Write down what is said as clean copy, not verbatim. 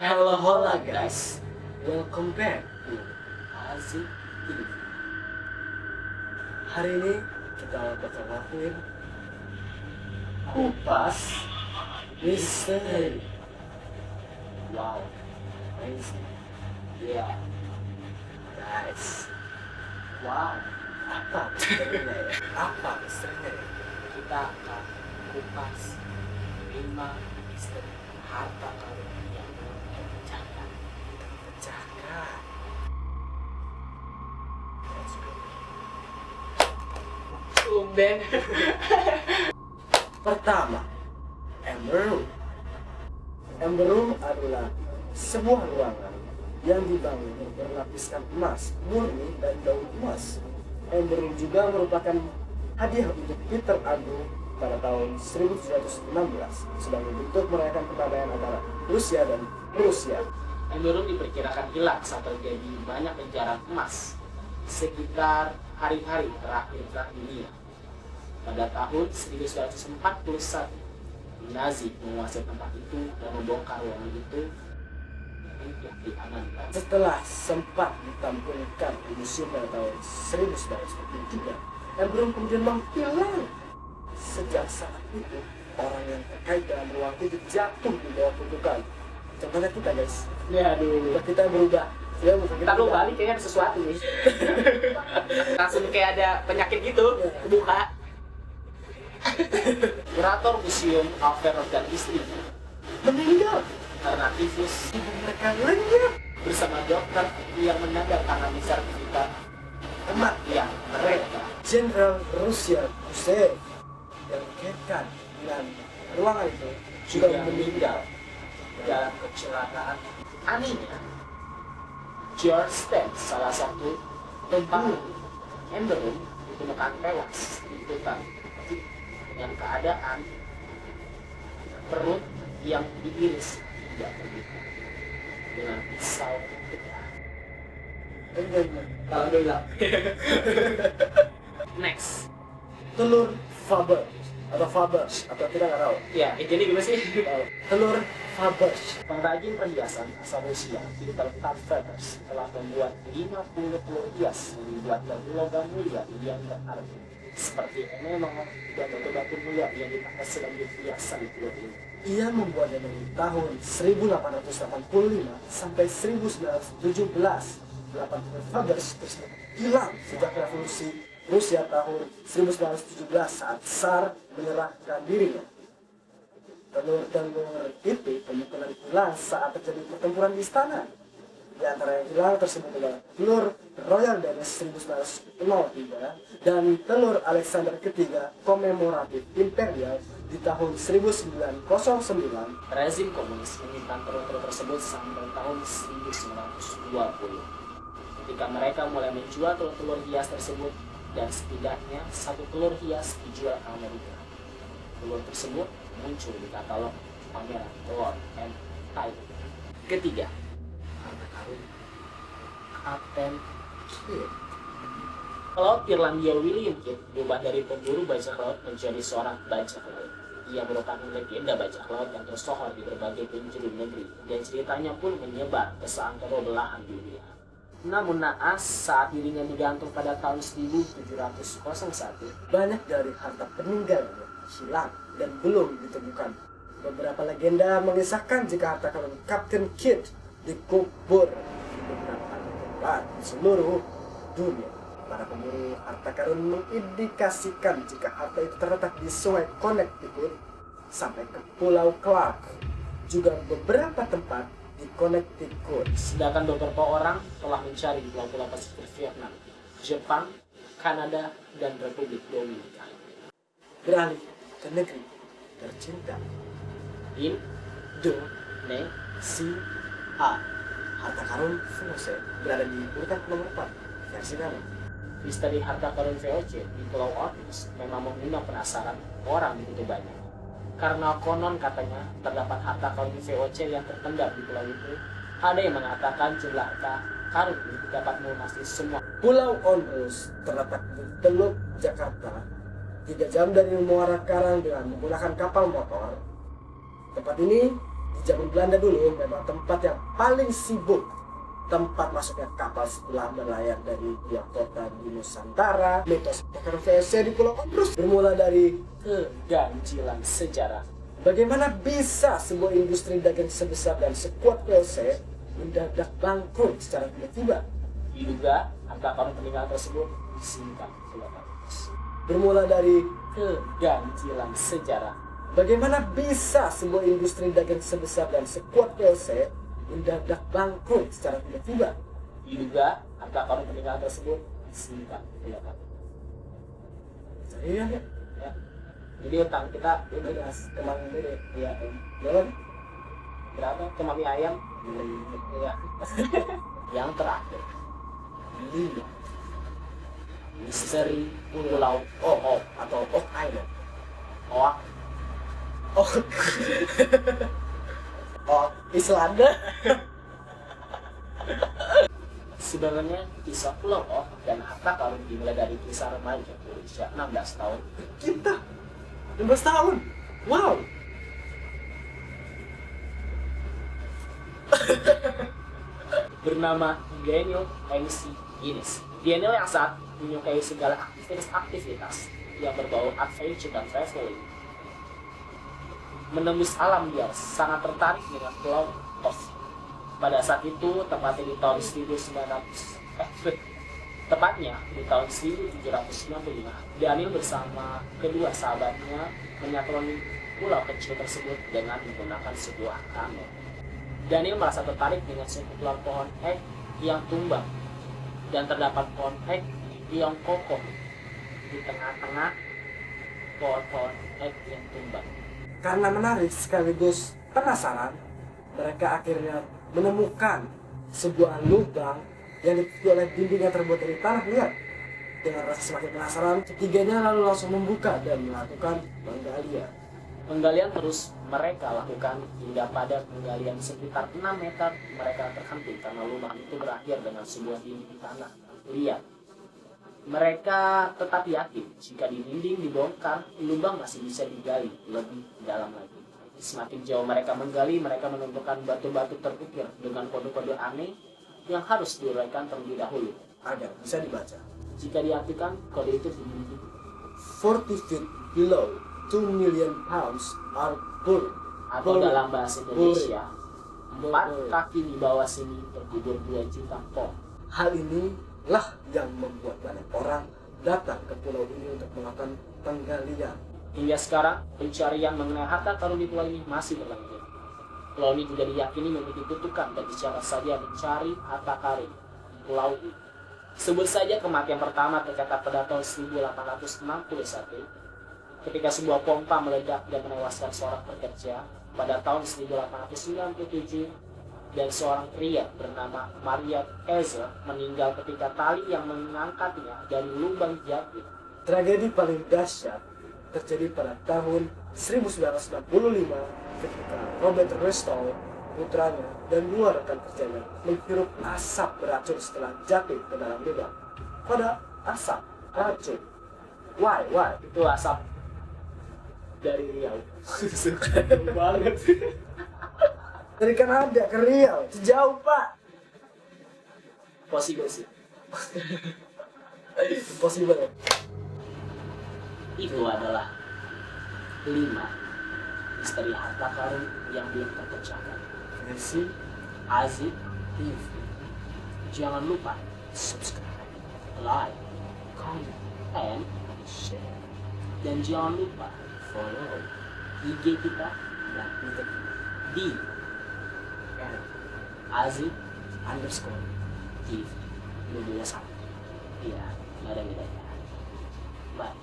Hello, hola guys. Welcome back to Azik TV. Hari ini kita bakal lakuin kupas misteri. Wow, amazing. Yeah, guys. Wow, apa misterinya ya? Apa misterinya ya? Kita akan kupas 5 misteri harta karun yang terpecahkan. Let's go. Tumben. Pertama, Amber Room. Amber Room adalah sebuah ruangan yang dibangun berlapiskan emas murni dan daun emas. Amber Room juga merupakan hadiah untuk Peter Agung pada tahun 1716 sebagai bentuk merayakan perdamaian antara Rusia dan Prusia. Amber Room diperkirakan hilang saat terjadi banyak pencarian emas sekitar hari-hari terakhir Perang Dunia. Pada tahun 1941, Nazi menguasai tempat itu dan membongkar ruangan itu untuk diamankan. Setelah sempat ditampilkan di museum pada tahun 1943, Amber Room kemudian menghilang. Sejak saat itu, orang yang terkait dalam ruang itu jatuh di bawah kutukan. Contohnya kita, guys. Ya aduh. Kita berubah. Ya, Kita belum balik kayaknya ada sesuatu nih. Langsung kayak ada penyakit gitu, kebuka. Kurator Museum Alfred dan istri meninggal karena tifus ibu mereka lenyap bersama dokter yang menandatangani sertifikat kematian mereka. Jenderal Rusia Gusev yang dikaitkan dengan ruangan itu juga meninggal dalam kecelakaan. Anehnya, George Stent, salah satu tempat Amber Room, ditemukan tewas di hutan dengan keadaan perut yang diiris tidak terbuka dengan pisau bedah. Alhamdulillah. Next, telur Faberge atau kita nggak tahu. ya jadi gimana sih? Telur Faberge. Pengrajin perhiasan asal Rusia, Peter Feathers, telah membuat 50 telur hias yang dibuat dari logam mulia yang berarti seperti emerald dan batu-batu mulia yang dipakai sebagai hiasan di telur ini. Ia membuatnya dari tahun 1885 sampai 1917. 8 Faberge tersebut hilang sejak revolusi Rusia tahun 1917 saat Tsar menyerahkan dirinya. Telur-telur itu kemungkinan hilang saat terjadi pertempuran di istana. Di antara yang hilang tersebut adalah telur Royal Danish 1903 dan telur Alexander III komemoratif imperial di tahun 1909. Rezim komunis menyimpan telur-telur tersebut sampai tahun 1920. Ketika mereka mulai menjual telur-telur hias tersebut, dan setidaknya 1 telur hias dijual ke Amerika. Telur tersebut muncul di katalog pameran Lord and Type. Ketiga, harta karun Kapten Kidd. Laut Irlandia William Kidd berubah dari pemburu bajak laut menjadi seorang bajak laut. Ia merupakan legenda bajak laut yang tersohor di berbagai penjuru negeri, dan ceritanya pun menyebar ke seantero belahan dunia. Namun naas saat dirinya digantung pada tahun 1701, banyak dari harta peninggalannya hilang dan belum ditemukan. Beberapa legenda mengisahkan jika harta karun Kapten Kidd dikubur di beberapa tempat di seluruh dunia. Para pemburu harta karun mengindikasikan jika harta itu terletak di sungai Connecticut sampai ke Pulau Clark, juga beberapa tempat di Connecticut. Sedangkan beberapa orang telah mencari di pulau-pulau Pasifik Vietnam, Jepang, Kanada, dan Republik Dominika. Beralih ke negeri tercinta, Indonesia. Harta karun VOC berada di urutan nomor 4. Versi nama. Misteri harta karun VOC di Pulau Orcas memang mengundang penasaran orang begitu banyak. Karena konon katanya terdapat harta karun VOC yang terpendam di pulau itu. Ada yang mengatakan jumlah harta karun ini dapat melunasi semua. Pulau Onrus terletak di Teluk Jakarta, 3 jam dari Muara Karang dengan menggunakan kapal motor. Tempat ini Zaman Belanda dulu memang tempat yang paling sibuk, tempat masuknya kapal setelah berlayar dari dua kota di Nusantara. Mitos bongkar VOC di Pulau Ombrus bermula dari keganjilan sejarah. bagaimana bisa sebuah industri dagang sebesar dan sekuat VOC mendadak bangkrut secara tiba-tiba. Diduga harta karun peninggalan tersebut disimpan oleh Paulus. Bermula dari Keganjilan sejarah. bagaimana bisa sebuah industri dagang sebesar dan sekuat VOC mendadak bangkrut secara tiba-tiba. Diduga harta karun peninggalan tersebut disimpan oleh Paulus. Iya ya. Ya. Jadi utang kita Ini kemang ini. ya Jalan. berapa? Cuma mie ayam. Ya. Yang terakhir, 5. Misteri Pulau Oh atau Oak Island. Oak. Oh. Oh, Islanda. Sebenarnya kisah Pulau Oak dan harta karun dimulai dari kisah remaja berusia 16 tahun Kita 16 tahun. Wow. bernama Daniel MC Guinness. Daniel yang saat menyukai segala aktivitas yang berbau adventure dan traveling. Menembus alam liar, sangat tertarik dengan Pulau Oak. Pada saat itu, tepatnya di tahun 1795, Daniel bersama kedua sahabatnya menyatrongi pulau kecil tersebut dengan menggunakan sebuah kano. Daniel merasa tertarik dengan sekumpulan pohon ek yang tumbang, dan terdapat pohon ek yang kokoh di tengah-tengah pohon-pohon ek yang tumbang. Karena menarik sekaligus penasaran, mereka akhirnya menemukan sebuah lubang yang ditutupi oleh dinding yang terbuat dari tanah liat. Dengan rasa semakin penasaran, ketiganya lalu langsung membuka dan melakukan penggalian. Penggalian terus mereka lakukan hingga pada penggalian sekitar 6 meter mereka terhenti karena lubang itu berakhir dengan sebuah dinding tanah liat. Mereka tetap yakin jika dinding dibongkar, lubang masih bisa digali lebih dalam lagi. Semakin jauh mereka menggali, mereka menemukan batu-batu terukir dengan kode-kode aneh yang harus diuraikan terlebih dahulu. Agar bisa dibaca. Jika diartikan, kode itu bunyi 40 feet below 2 million pounds are buried. atau dalam bahasa Indonesia, Buried. 4 kaki di bawah sini terkubur 2 juta ton. Hal ini lah yang membuat banyak orang datang ke pulau ini untuk melakukan penggalian. Hingga sekarang, pencarian mengenai harta karun di pulau ini masih berlanjut. Pulau ini juga diyakini memiliki kutukan bagi siapa saja mencari harta karun di pulau ini. Sebut saja kematian pertama tercatat pada tahun 1861 ketika sebuah pompa meledak dan menewaskan seorang pekerja. Pada tahun 1897 dan seorang pria bernama Maria Ezra meninggal ketika tali yang mengangkatnya dari lubang jatuh. Tragedi paling dahsyat terjadi pada tahun 1995 ketika Robert Restall, putranya dan 2 rekan kerjanya menghirup asap beracun setelah jatuh ke dalam lubang. Pada asap racun. Why? Itu asap dari Riau. Banget. Dari Kanada ke Riau, jauh pak. Possible sih. Impossible ya? Itu adalah 5 misteri harta karun yang belum terpecahkan. Versi Aziz, TV. jangan lupa subscribe, like, comment, and share. Dan jangan lupa follow IG kita dan Twitter di @Aziz_TV 221. Iya, nggak ada bedanya. Bye.